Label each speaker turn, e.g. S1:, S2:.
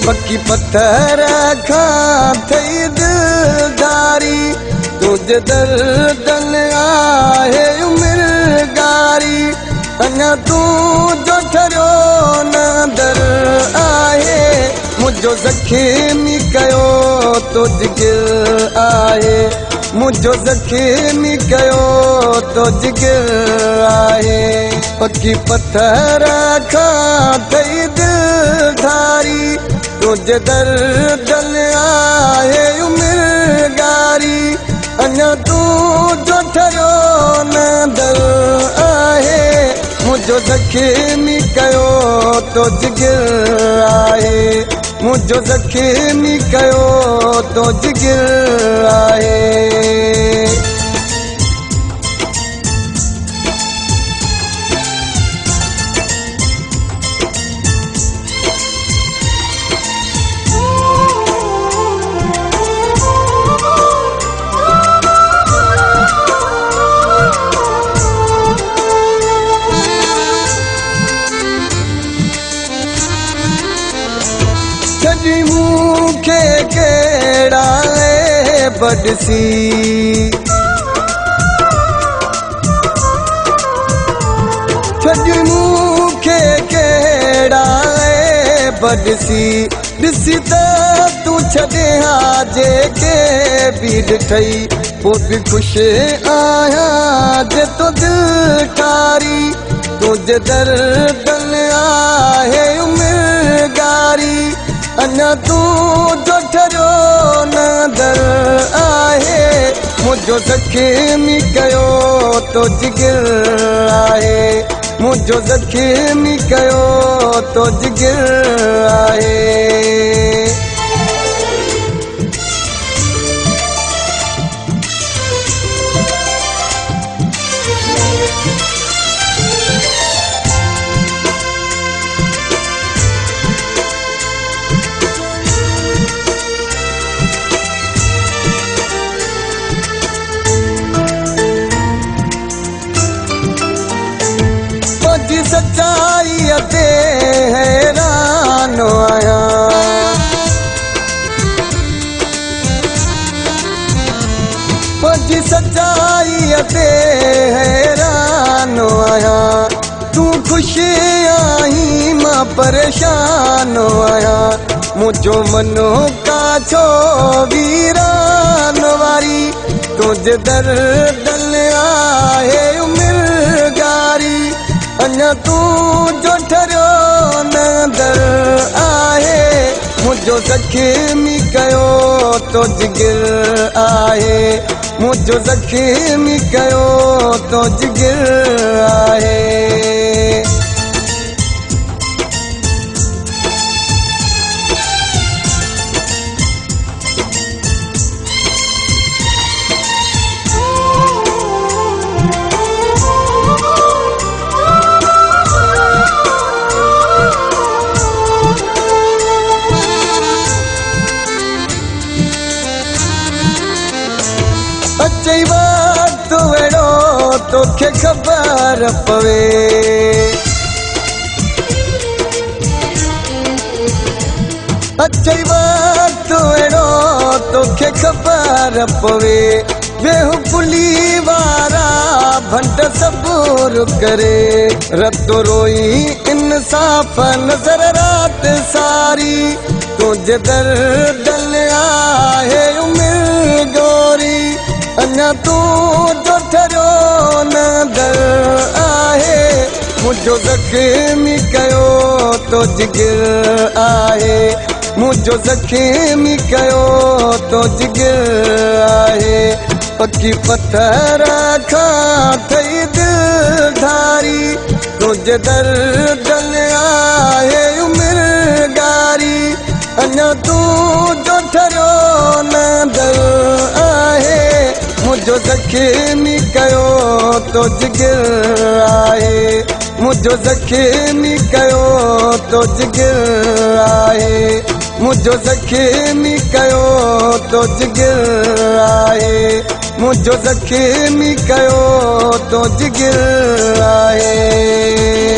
S1: पक्की पत्थर खां थई दिलदारी तुझे दर्दन आहे उमिरगारी अञा तूं जो ठरियो न दर आहे मुझो ज़ख़ीमी कयो तो जिगर आहे मुझो ज़ख़ीमी कयो तो जिगर आहे पक्की पत्थर खां थई दिलदारी तुझे दर्दन आहे उमिरगारी अञा तूं जो ठरियो न दर आहे मुझो ज़ख़ीमी कयो तो जिगर आहे मुझो ज़ख़ीमी कयो तो जिगर आहे मूंखे कहिड़ा बदसी छॾ मूंखे कहिड़ा बदसी ॾिसी त तूं छॾे हा जेके बि ॾिठई पोइ बि ख़ुशि आहियां जे तो दिलि ठारी तुंहिंजे दर्दन आहे उमिरगारी अञा तूं जो ठरियो न दर आहे मुझो ज़ख़ीमी कयो तो जिगर आहे मुझो ज़ख़ीमी कयो तो जिगर आहे सच्चाई ते हैरान आहियां पंहिंजी सच्चाई ते हैरान आहियां तूं ख़ुशि आहीं मां परेशान आहियां मुझो मनो का छो वीरान वारी तुंहिंजे दर्दन आहे उमिरगारी अञा तूं जो ठरियो न दर आहे मुझो ज़ख़ीमी कयो तो जिगर आहे मुझो ज़ख़ीमी कयो तो जिगर आहे अचई वक्त वेड़ो तोखे ख़बर पवे अचई वक्त वेड़ो तोखे ख़बर पवे बेहुकुली वारा भंड सबूर करे रतो रोई इंसाफ़ नज़र रात सारी तुंहिंजे दर्दन आहे उमिरगारी अञा तूं जो ठरियो न दर आहे मुझो ज़ख़ीमी कयो तो जिगर आहे मुझो ज़ख़ीमी कयो तो जिगर आहे पक्की पत्थर खां थई दिलदारी तुंहिंजे दर्दन आहे उमिरगारी अञा तूं जो ठरियो न दर आहे मुझो ज़ख़ीमी कयो तो जिगर आहे मुझो ज़ख़ीमी कयो तो जिगर आहे मुझो ज़ख़ीमी कयो तो जिगर आहे मुझो ज़ख़ीमी कयो तो जिगर आहे।